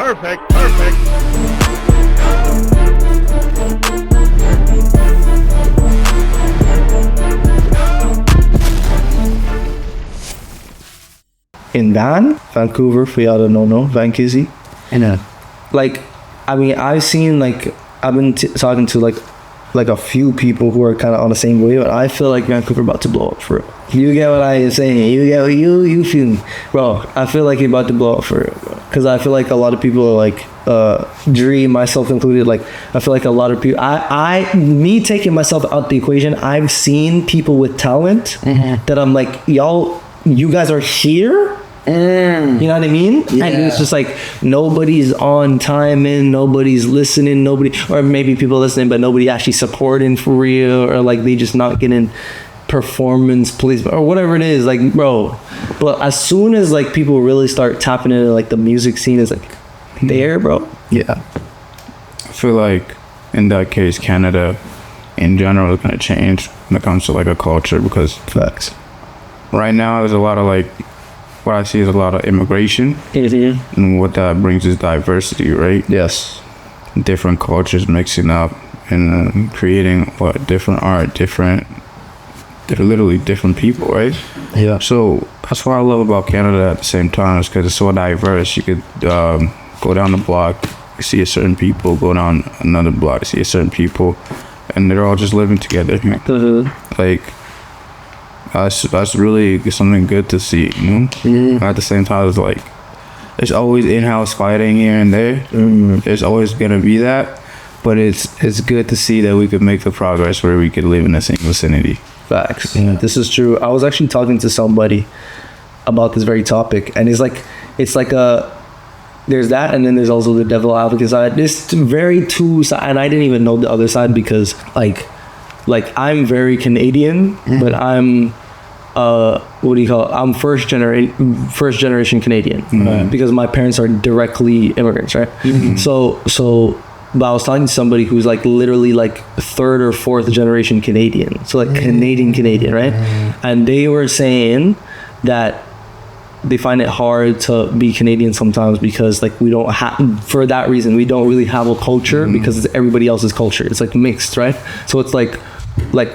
In Vancouver, for y'all that don't know, Vancouver. Like, I mean, I've been talking to like a few people who are kind of on the same wave, and I feel like Vancouver about to blow up for real. You get what I am saying? You get what you feel me, bro? I feel like it's about to blow up for real, bro. Because I feel like a lot of people are like, Dream, myself included. Like, I feel like a lot of people. Me taking myself out the equation, I've seen people with talent that I'm like, y'all, you guys are here. You know what I mean? Yeah. And it's just like nobody's on time and nobody's listening, or maybe people listening but nobody actually supporting for real, or like they just not getting performance please or whatever it is, like, bro. But as soon as like people really start tapping into like the music scene is like there, bro. Yeah, I feel like in that case Canada in general is going to change when it comes to like a culture, because facts. Right now there's a lot of like, what I see is a lot of immigration, and what that brings is diversity, right? Yes. Different cultures mixing up and creating different art, they're literally different people, right? Yeah. So that's what I love about Canada at the same time, is because it's so diverse. You could go down the block, see a certain people, go down another block, see a certain people, and they're all just living together. Like, that's really something good to see, you know? At the same time, it's like there's always in-house fighting here and there. There's always gonna be that, but it's good to see that we could make the progress where we could live in the same vicinity. Facts. This is true. I was actually talking to somebody about this very topic, and it's like there's that, and then there's also the devil advocate side. There's very two sides, and I didn't even know the other side, because like I'm very Canadian, but I'm what do you call it? I'm first generation Canadian, because my parents are directly immigrants, right? So but I was talking to somebody who's like literally like third or fourth generation Canadian, so like Canadian, right? And they were saying that they find it hard to be Canadian sometimes, because like we don't have, for that reason, we don't really have a culture, because it's everybody else's culture. It's like mixed, right? So it's like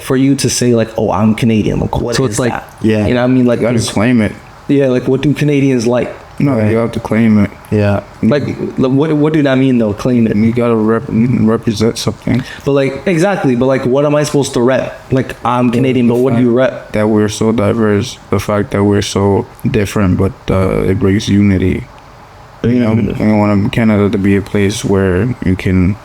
for you to say like, oh, I'm Canadian, like, what so is it's like that? Yeah, you know what I mean? Like, you gotta claim it. Yeah, like what do Canadians like? No, right? You have to claim it. Yeah, like what do that mean though? Claim it. You gotta represent something. But like, exactly. But like, what am I supposed to rep? Like, I'm Canadian, but what do you rep? That we're so diverse. The fact that we're so different, but it brings unity. You know, I want Canada to be a place where you can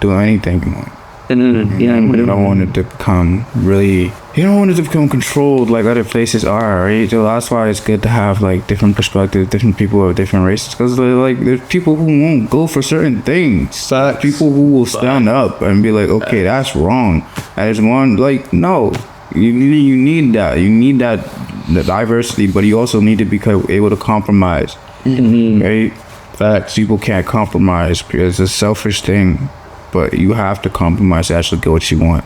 do anything. You don't want it to become really. You don't want it to become controlled like other places are, right? So that's why it's good to have like different perspectives, different people of different races, because like there's people who won't go for certain things. People who will stand up and be like, okay, that's wrong. And there's one like, no, you need that. You need the diversity, but you also need to be able to compromise, right? Facts. People can't compromise because it's a selfish thing, but you have to compromise to actually get what you want,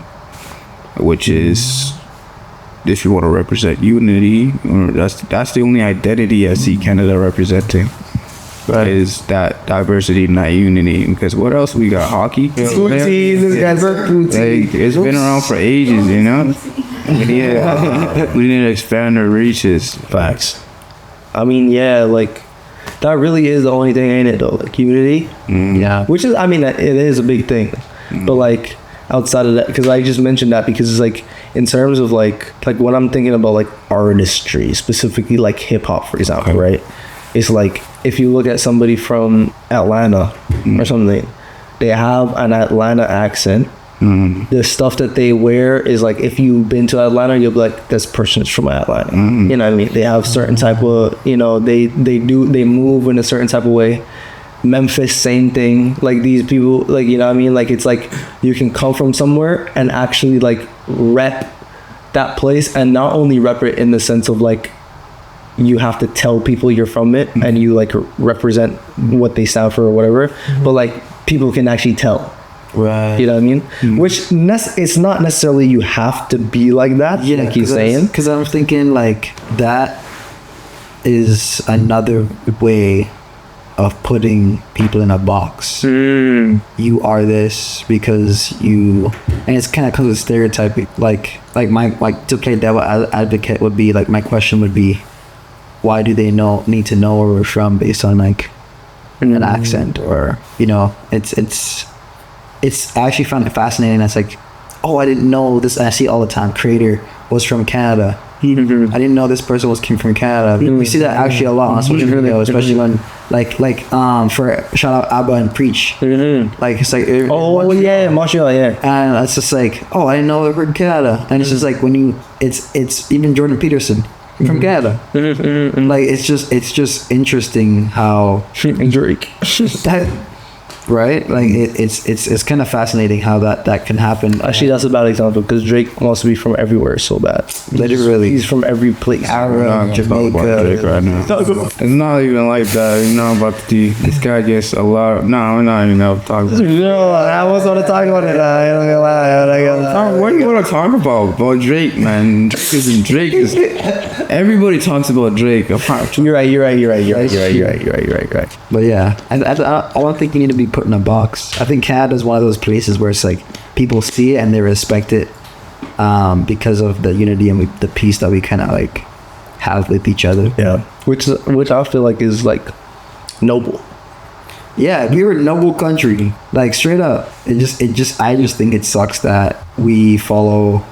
which is, if you want to represent unity, or that's the only identity I see Canada representing, right? Is that diversity, not unity. Because what else we got? Hockey. It's been around for ages, you know. We need to expand our reaches. Facts. I mean, yeah, like that really is the only thing, ain't it? Though, like unity. Yeah. Which is, I mean, it is a big thing, but like, outside of that, because I just mentioned that because it's like, in terms of like when I'm thinking about like artistry, specifically like hip-hop, for example, right? It's like, if you look at somebody from Atlanta or something, they have an Atlanta accent. The stuff that they wear is like, if you've been to Atlanta, you'll be like, this person is from Atlanta. You know what I mean? They have certain type of, you know, they move in a certain type of way. Memphis, same thing. Like, these people, like, you know what I mean? Like, it's like you can come from somewhere and actually like rep that place, and not only rep it in the sense of like you have to tell people you're from it and you like represent what they stand for or whatever, but like people can actually tell. Right. You know what I mean? Which it's not necessarily you have to be like that. Yeah, like he's saying. Because I'm thinking like that is another way of putting people in a box. You are this because you, and it's kind of because of stereotyping. Like to play devil advocate would be like, my question would be, why do they need to know where we're from based on like an accent, or it's I actually found it fascinating. That's like, oh, I didn't know this. I see it all the time. Creator was from Canada. I didn't know this person came from Canada. We see that actually a lot on social media, especially when like for shout out Abba and Preach. Like it's like Montreal, yeah. And it's just like, oh, I didn't know they were from Canada. And it's just like, when it's even Jordan Peterson from Canada. Like it's just interesting how Drake. that. Right, like it's kind of fascinating how that can happen. Actually, that's a bad example because Drake wants to be from everywhere so bad. Literally, he's from every place. Arab, Jamaica. Drake right now. It's not even like that. About this guy gets a lot. No, we're not even gonna talk about it. No, I was want to talk about it. I don't gonna lie. What do you want to talk about Drake, man? Drake is. Everybody talks about Drake. You're right. But yeah, I don't think you need to be put in a box. I think Canada is one of those places where it's like people see it and they respect it because of the unity and the peace that we kind of like have with each other. Yeah, which I feel like is like noble. Yeah, we were a noble country, like straight up. I just think it sucks that we follow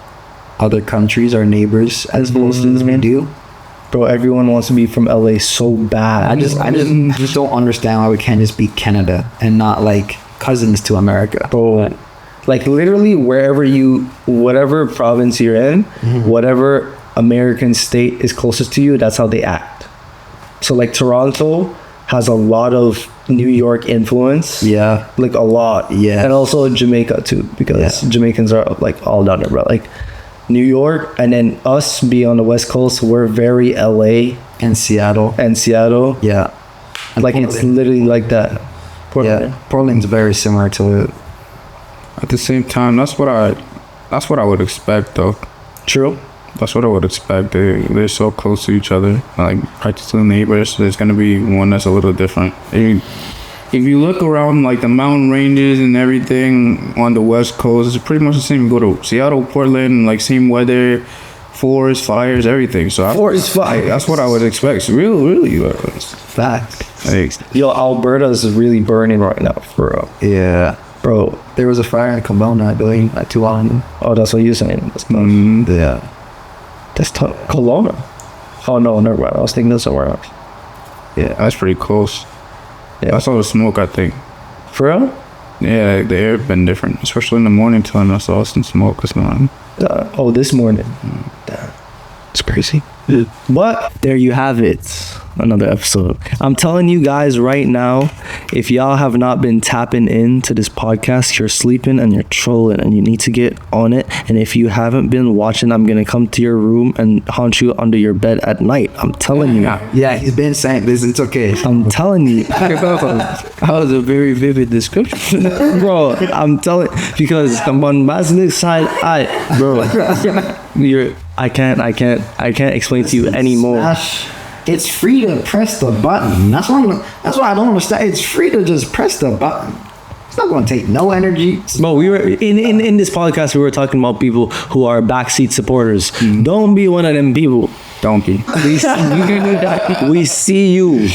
other countries, our neighbors, as closely as we do. Bro, everyone wants to be from LA so bad. I just don't understand why we can't just be Canada and not like cousins to America. Bro, like literally whatever province you're in, whatever American state is closest to you, that's how they act. So like Toronto has a lot of New York influence. Yeah. Like a lot. Yeah. And also Jamaica too, because Jamaicans are like all down there, bro. Like New York, and then us being on the West Coast, we're very LA and Seattle. Yeah. And like Portland. It's literally like that. Portland. Yeah. Portland's very similar to it. At the same time, that's what I would expect though. True. That's what I would expect. They're so close to each other, like practically neighbors. There's gonna be one that's a little different. If you look around like the mountain ranges and everything on the West Coast, it's pretty much the same. You go to Seattle, Portland, like same weather, forest fires, everything. So forest fires. That's what I would expect. So really. Fact. Yo, Alberta is really burning right now, for real. Yeah. Bro, there was a fire in Kelowna, I believe, not too long. Oh, that's what you're saying. That's yeah. That's Kelowna. Oh no, never mind. I was thinking of somewhere else. Yeah, that's pretty close. Yeah, I saw the smoke, I think. For real? Yeah, the air been different, especially in the morning time. I saw some smoke or something. This morning. Damn. It's crazy. But there you have it. Another episode. I'm telling you guys right now, if y'all have not been tapping into this podcast, you're sleeping and you're trolling and you need to get on it. And if you haven't been watching, I'm gonna come to your room and haunt you under your bed at night. I'm telling you. Yeah, he's been saying this. It's okay. I'm telling you. That was a very vivid description. Bro, I'm telling, because I'm on Maznik's side. I can't explain to you anymore. It's free to press the button. That's why I don't understand. It's free to just press the button. It's not going to take no energy. Bro, we were in this podcast. We were talking about people who are backseat supporters. Don't be one of them people. Don't be. We see you.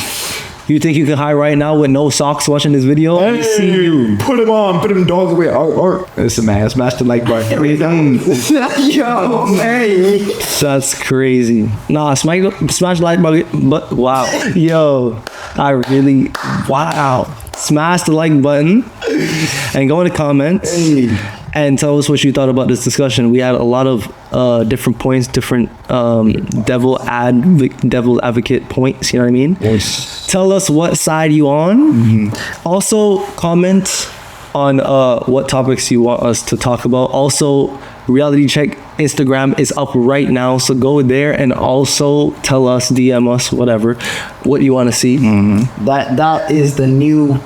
You think you can hide right now with no socks watching this video? Hey, see you. Put him on. Put him dogs away. Listen, man. Smash the like button. Yo, hey. That's crazy. Nah, smash the like button. But wow. Yo, wow. Smash the like button and go in the comments and tell us what you thought about this discussion. We had a lot of different points, different devil advocate points. You know what I mean? Yes. Tell us what side you on. Also, comment on what topics you want us to talk about. Also, Reality Check Instagram is up right now, so go there and also tell us, DM us, whatever, what you want to see. That is the new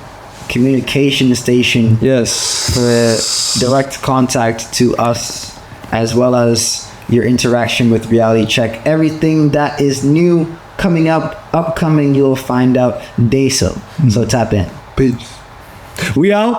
communication station. Yes. For direct contact to us, as well as your interaction with Reality Check. Everything that is new upcoming, you'll find out day so tap in. Peace. We out.